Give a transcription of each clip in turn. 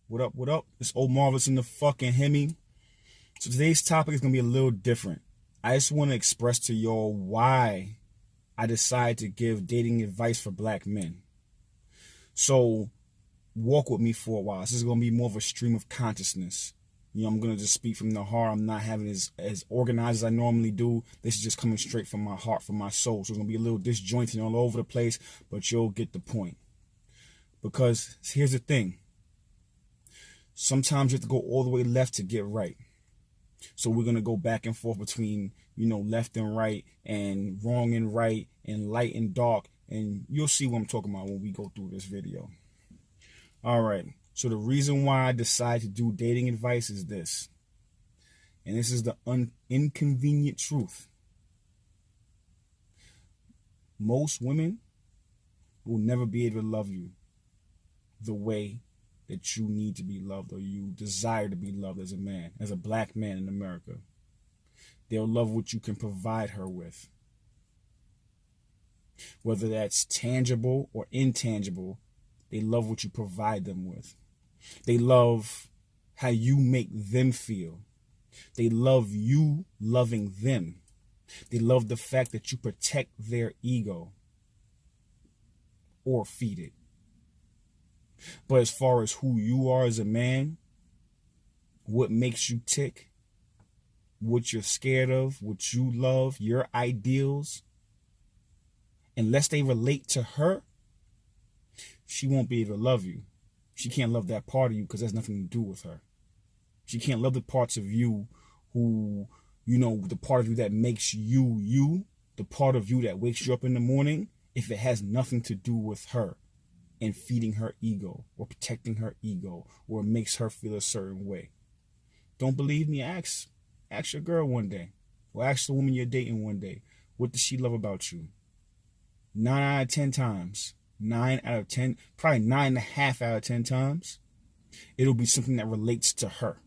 What up, what up? It's old Marvelous in the fucking Hemi. So today's topic is going to be a little different. I just want to express to y'all why I decided to give dating advice for black men. So walk with me for a while. This is going to be more of a stream of consciousness. I'm going to just speak from the heart. I'm not having it as organized as I normally do. This is just coming straight from my heart, from my soul. So it's going to be a little disjointed all over the place, but you'll get the point. Because here's the thing. Sometimes you have to go all the way left to get right. So we're going to go back and forth between, left and right and wrong and right and light and dark. And you'll see what I'm talking about when we go through this video. All right. So the reason why I decided to do dating advice is this. And this is the inconvenient truth. Most women will never be able to love you the way that you need to be loved or you desire to be loved as a man, as a black man in America. They'll love what you can provide her with. Whether that's tangible or intangible, they love what you provide them with. They love how you make them feel. They love you loving them. They love the fact that you protect their ego or feed it. But as far as who you are as a man, what makes you tick, what you're scared of, what you love, your ideals, unless they relate to her, she won't be able to love you. She can't love that part of you because that's nothing to do with her. She can't love the parts of you who, the part of you that makes you, you, the part of you that wakes you up in the morning, if it has nothing to do with her and feeding her ego or protecting her ego or makes her feel a certain way. Don't believe me? Ask your girl one day or ask the woman you're dating one day. What does she love about you? 9 out of 10 times. 9 out of 10, probably 9.5 out of 10 times, it'll be something that relates to her.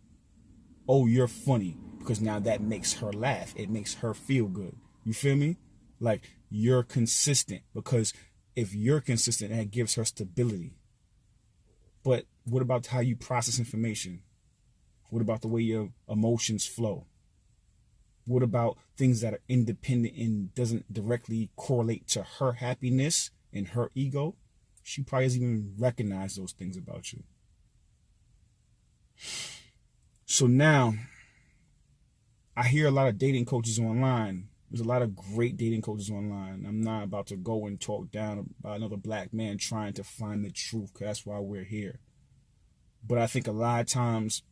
Oh, you're funny, because now that makes her laugh. It makes her feel good. You feel me? Like, you're consistent, because if you're consistent, that gives her stability. But what about how you process information? What about the way your emotions flow? What about things that are independent and doesn't directly correlate to her happiness and her ego? She probably doesn't even recognize those things about you. So now, I hear a lot of dating coaches online. There's a lot of great dating coaches online. I'm not about to go and talk down about another black man trying to find the truth, because that's why we're here. But I think a lot of times,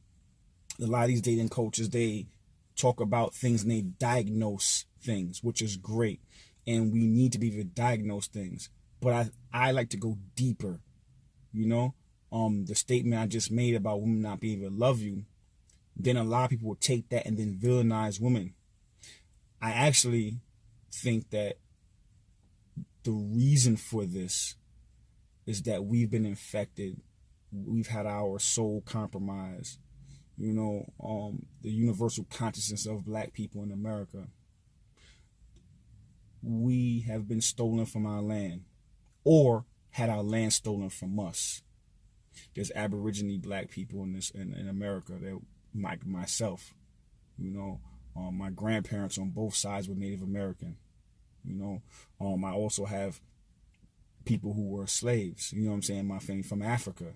a lot of these dating coaches, they talk about things and they diagnose things, which is great. And we need to be able to diagnose things. But I like to go deeper, the statement I just made about women not being able to love you, then a lot of people will take that and then villainize women. I actually think that the reason for this is that we've been infected. We've had our soul compromised. The universal consciousness of black people in America. We have been stolen from our land, or had our land stolen from us. There's Aborigine black people in America. That like myself, my grandparents on both sides were Native American. I also have people who were slaves. My family from Africa.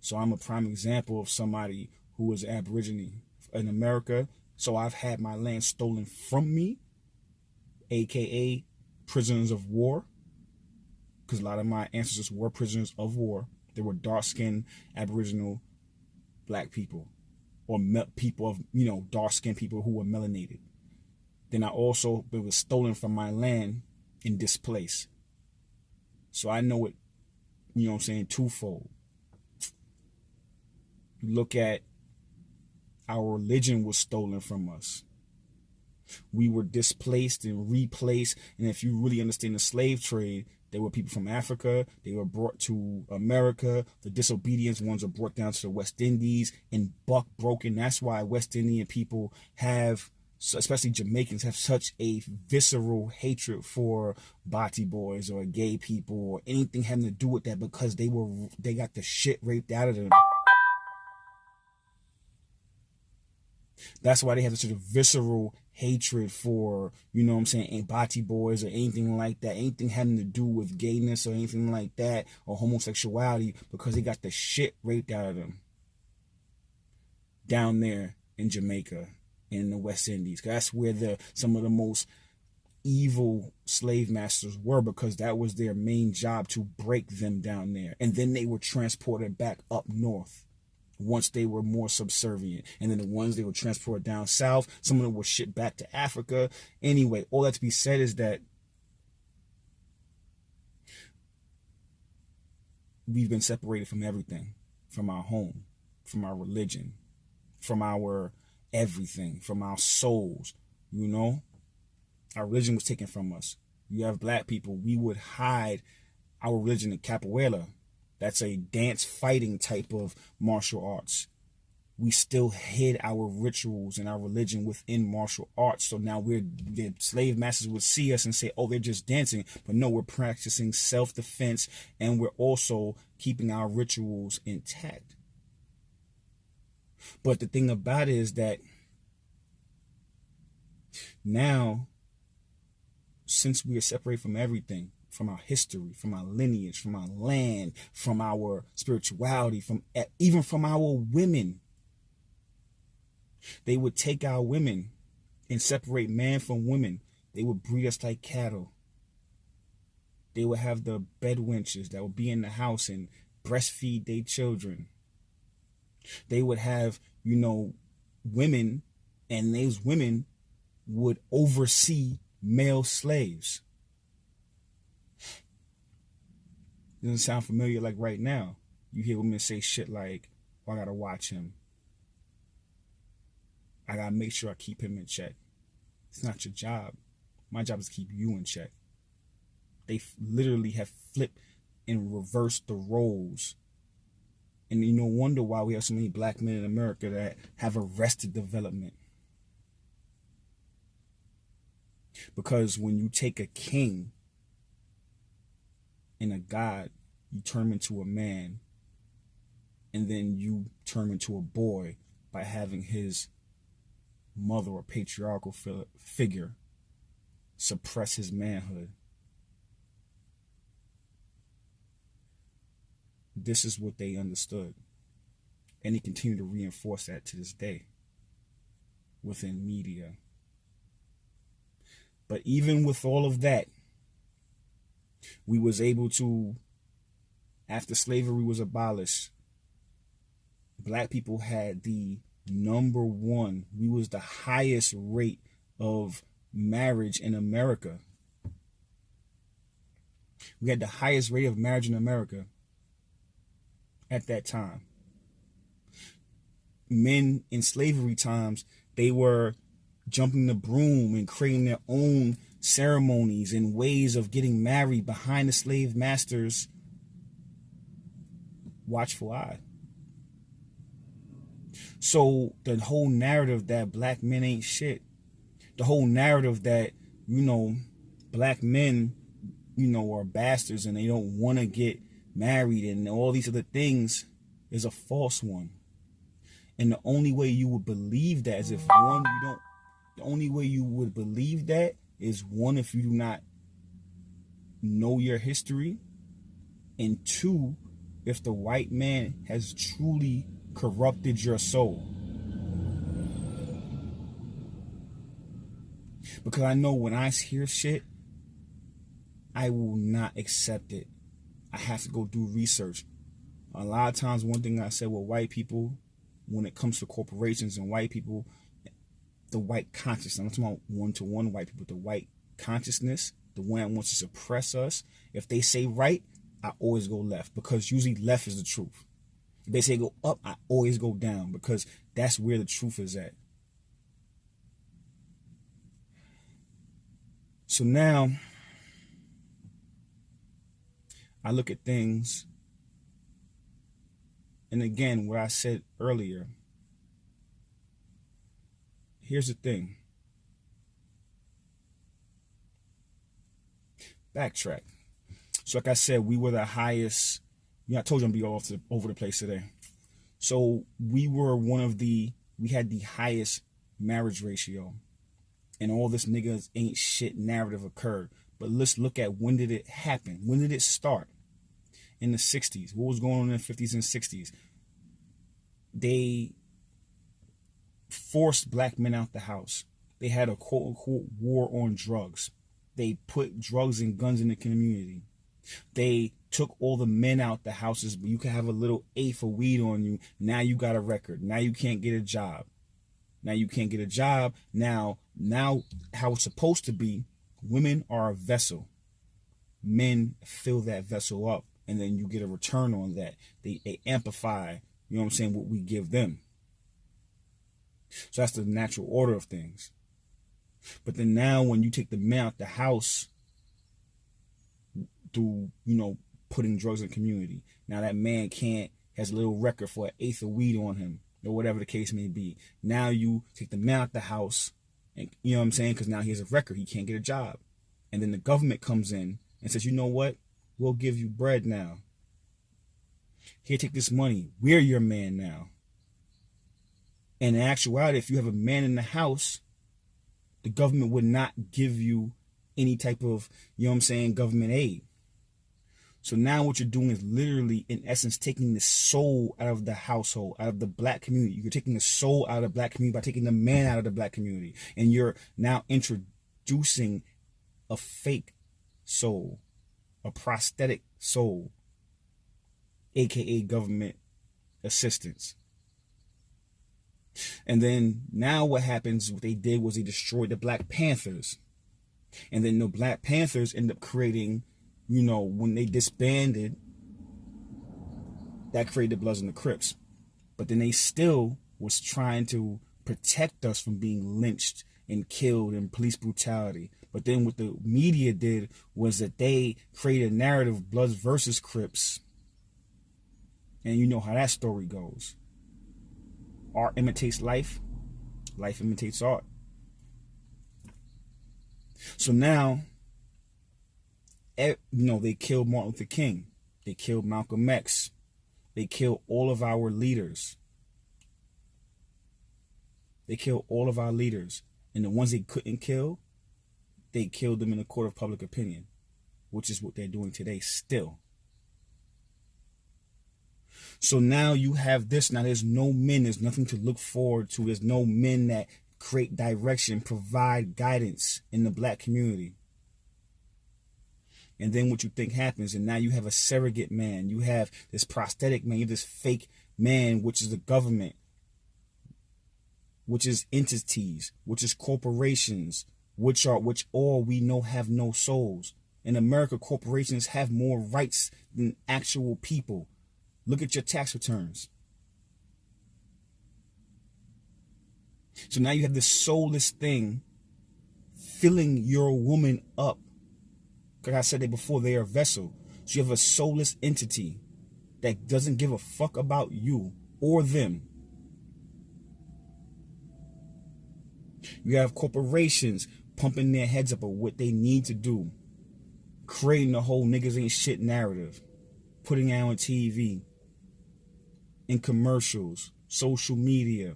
So I'm a prime example of somebody who was Aborigine in America. So I've had my land stolen from me, aka prisoners of war, because a lot of my ancestors were prisoners of war. They were dark-skinned Aboriginal black people, or people of dark-skinned people who were melanated. Then it was stolen from my land and displaced. So I know it, twofold. You look at our religion was stolen from us. We were displaced and replaced. And if you really understand the slave trade, there were people from Africa. They were brought to America. The disobedient ones were brought down to the West Indies and buck broken. That's why West Indian people have, especially Jamaicans, have such a visceral hatred for bati boys or gay people or anything having to do with that, because they got the shit raped out of them. That's why they have such a visceral hatred for, you know what I'm saying, bati boys or anything like that, anything having to do with gayness or anything like that, or homosexuality, because they got the shit raped out of them down there in Jamaica, in the West Indies. That's where some of the most evil slave masters were, because that was their main job, to break them down there. And then they were transported back up north once they were more subservient. And then the ones they were transported down south, some of them were shipped back to Africa. Anyway, all that to be said is that we've been separated from everything, from our home, from our religion, from our everything, from our souls, you know? Our religion was taken from us. You have black people, we would hide our religion in capoeira. That's a dance fighting type of martial arts. We still hid our rituals and our religion within martial arts. So now the slave masters would see us and say, oh, they're just dancing. But no, we're practicing self-defense, and we're also keeping our rituals intact. But the thing about it is that now, since we are separated from everything, from our history, from our lineage, from our land, from our spirituality, even from our women, they would take our women and separate man from women. They would breed us like cattle. They would have the bed wenches that would be in the house and breastfeed their children. They would have, you know, women, and those women would oversee male slaves. Doesn't sound familiar like right now. You hear women say shit like, oh, I gotta watch him. I gotta make sure I keep him in check. It's not your job. My job is to keep you in check. They literally have flipped and reversed the roles. And you no wonder why we have so many black men in America that have arrested development. Because when you take a king and a god, you turn him into a man, and then you turn him into a boy by having his mother or patriarchal figure suppress his manhood. This is what they understood. And they continue to reinforce that to this day within media. But even with all of that, we was able to, after slavery was abolished, black people had the #1. We was the highest rate of marriage in America. We had the highest rate of marriage in America at that time. Men in slavery times, they were jumping the broom and creating their own ceremonies and ways of getting married behind the slave master's watchful eye. So the whole narrative that black men ain't shit, the whole narrative that, you know, black men, you know, are bastards and they don't want to get married and all these other things, is a false one. And the only way you would believe that is if, one, the only way you would believe that is, one, if you do not know your history, and two, if the white man has truly corrupted your soul. Because I know when I hear shit, I will not accept it. I have to go do research. A lot of times, one thing I said with white people, when it comes to corporations and white people, the white consciousness, I'm not talking about one-to-one white people, the white consciousness, the one that wants to suppress us. If they say right, I always go left, because usually left is the truth. If they say go up, I always go down, because that's where the truth is at. So now, I look at things, and again, what I said earlier, here's the thing. Backtrack. So like I said, we were the highest, I told you I'm going to be over the place today. So we were we had the highest marriage ratio, and all this niggas ain't shit narrative occurred. But let's look at, when did it happen? When did it start? In the 60s. What was going on in the 50s and 60s? They forced black men out the house. They had a quote-unquote war on drugs. They put drugs and guns in the community. They took all the men out the houses, but you could have a little eighth of weed on you. Now you got a record. Now you can't get a job. Now you can't get a job. Now how it's supposed to be, women are a vessel. Men fill that vessel up, and then you get a return on that. They amplify, you know what I'm saying, what we give them. So that's the natural order of things. But then now when you take the man out the house through, putting drugs in the community, now that man has a little record for an eighth of weed on him, or whatever the case may be. Now you take the man out the house, and you know what I'm saying, because now he has a record, he can't get a job. And then the government comes in and says, you know what, we'll give you bread now. Here, take this money. We're your man now. And in actuality, if you have a man in the house, the government would not give you any type of, government aid. So now what you're doing is literally, in essence, taking the soul out of the household, out of the black community. You're taking the soul out of the black community by taking the man out of the black community. And you're now introducing a fake soul, a prosthetic soul, aka government assistance. And then now what happens, what they did was they destroyed the Black Panthers. And then the Black Panthers end up creating, when they disbanded, that created the Bloods and the Crips. But then they still was trying to protect us from being lynched and killed and police brutality. But then what the media did was that they created a narrative, Bloods versus Crips. And you know how that story goes. Art imitates life. Life imitates art. So now, they killed Martin Luther King. They killed Malcolm X. They killed all of our leaders. They killed all of our leaders. And the ones they couldn't kill, they killed them in the court of public opinion, which is what they're doing today still. So now you have this. Now there's no men. There's nothing to look forward to. There's no men that create direction, provide guidance in the black community. And then what you think happens, and now you have a surrogate man. You have this prosthetic man. You have this fake man, which is the government, which is entities, which is corporations, which all we know have no souls. In America, corporations have more rights than actual people. Look at your tax returns. So now you have this soulless thing filling your woman up. Like I said it before, they are a vessel. So you have a soulless entity that doesn't give a fuck about you or them. You have corporations pumping their heads up of what they need to do, creating the whole niggas ain't shit narrative, putting it on TV, in commercials, social media.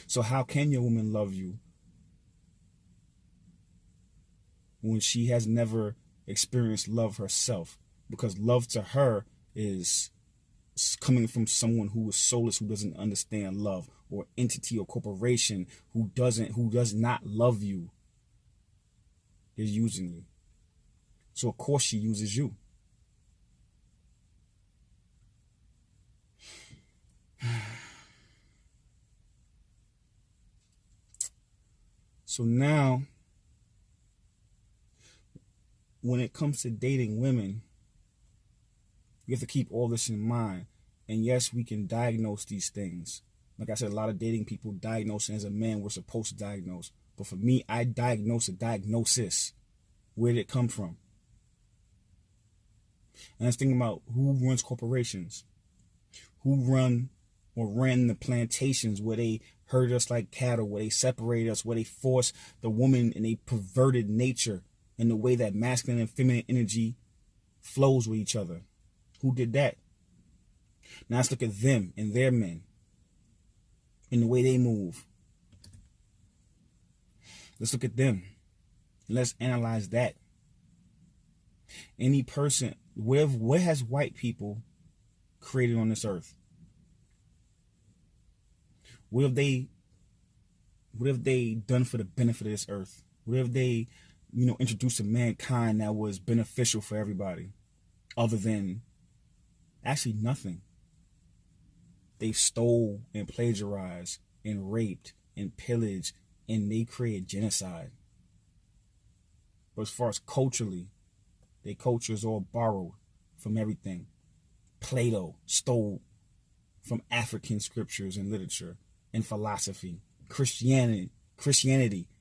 So how can your woman love you when she has never experienced love herself? Because love to her is coming from someone who is soulless, who doesn't understand love, or entity or corporation who does not love you, is using you. So of course she uses you. So now, when it comes to dating women, you have to keep all this in mind. And yes, we can diagnose these things. Like I said, a lot of dating people diagnose, and as a man, we're supposed to diagnose. But for me, I diagnose a diagnosis. Where did it come from? And I was thinking about who runs corporations, who ran the plantations where they herd us like cattle, where they separate us, where they force the woman in a perverted nature in the way that masculine and feminine energy flows with each other. Who did that? Now let's look at them and their men. in the way they move. Let's look at them. Let's analyze that. Any person, what has white people created on this earth? What have they done for the benefit of this earth? What have they, introduced to mankind that was beneficial for everybody? Other than actually nothing. They stole and plagiarized and raped and pillaged, and they created genocide. But as far as culturally, their culture is all borrowed from everything. Plato stole from African scriptures and literature and philosophy. Christianity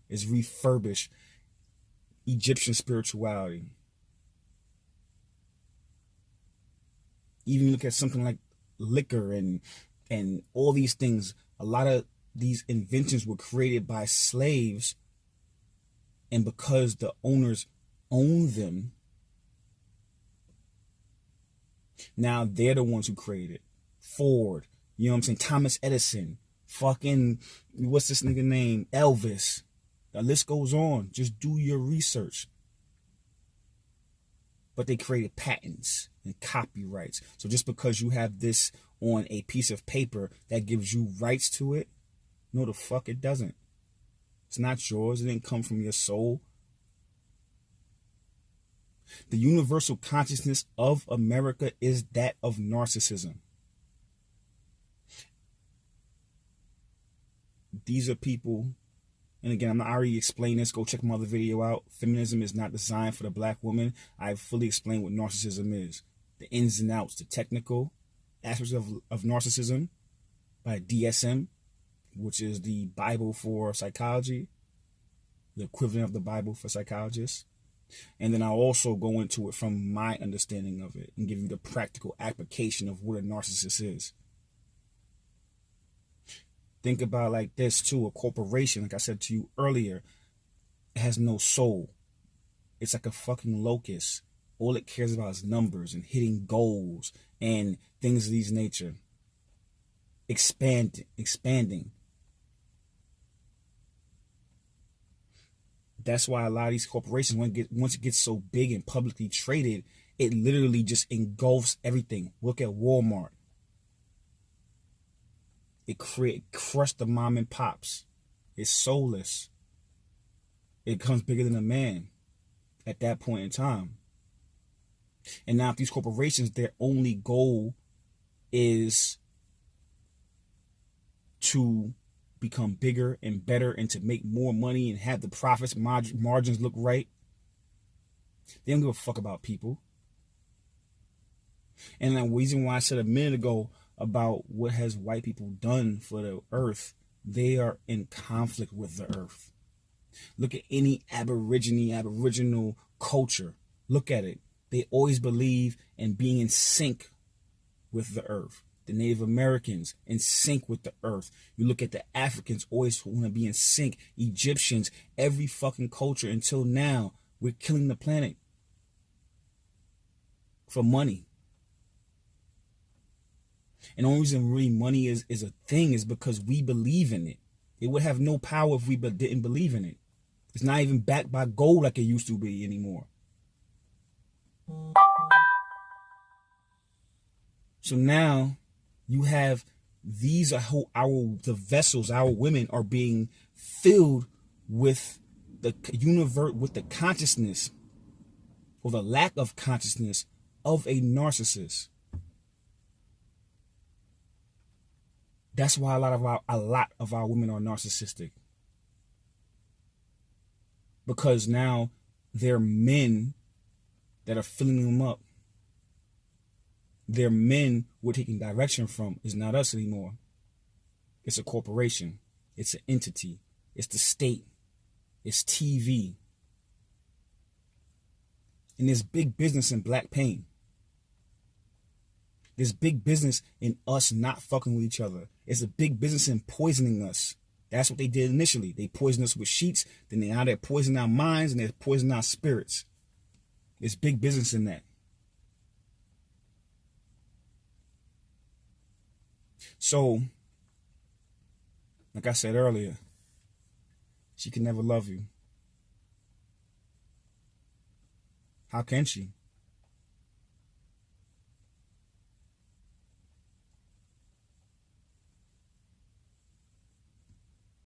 is refurbished Egyptian spirituality. Even look at something like liquor and all these things. A lot of these inventions were created by slaves, and because the owners own them, now they're the ones who created it. Ford, you know what I'm saying? Thomas Edison, fucking, what's this nigga name? Elvis. The list goes on. Just do your research. But they created patents and copyrights. So just because you have this on a piece of paper that gives you rights to it, no, the fuck it doesn't. It's not yours. It didn't come from your soul. The universal consciousness of America is that of narcissism. These are people, and again, I already explained this. Go check my other video out. Feminism is not designed for the black woman. I've fully explained what narcissism is. The ins and outs, the technical aspects of narcissism by DSM, which is the Bible for psychology, the equivalent of the Bible for psychologists. And then I'll also go into it from my understanding of it and give you the practical application of what a narcissist is. Think about it like this too. A corporation, like I said to you earlier, has no soul. It's like a fucking locust. All it cares about is numbers and hitting goals and things of these nature. Expanding. That's why a lot of these corporations, once it gets so big and publicly traded, it literally just engulfs everything. Look at Walmart. It crushed the mom and pops. It's soulless. It becomes bigger than a man at that point in time. And now if these corporations, their only goal is to become bigger and better and to make more money and have the profits, margins look right, they don't give a fuck about people. And the reason why I said a minute ago about what has white people done for the earth, they are in conflict with the earth. Look at any aboriginal culture. Look at it. They always believe in being in sync with the earth. The Native Americans in sync with the earth. You look at the Africans, always want to be in sync. Egyptians, every fucking culture until now, we're killing the planet for money. And the only reason really money is a thing is because we believe in it. It would have no power if we didn't believe in it. It's not even backed by gold like it used to be anymore. So now you have the vessels, our women are being filled with the universe, with the consciousness or the lack of consciousness of a narcissist. That's why a lot of our women are narcissistic. Because now they're men that are filling them up. They're men we're taking direction from. It's not us anymore. It's a corporation. It's an entity. It's the state. It's TV. And there's big business in black pain. There's big business in us not fucking with each other. It's a big business in poisoning us. That's what they did initially. They poisoned us with sheets. Then now they're poisoning our minds and they're poisoning our spirits. There's big business in that. So Like I said earlier, she can never love you. How can she?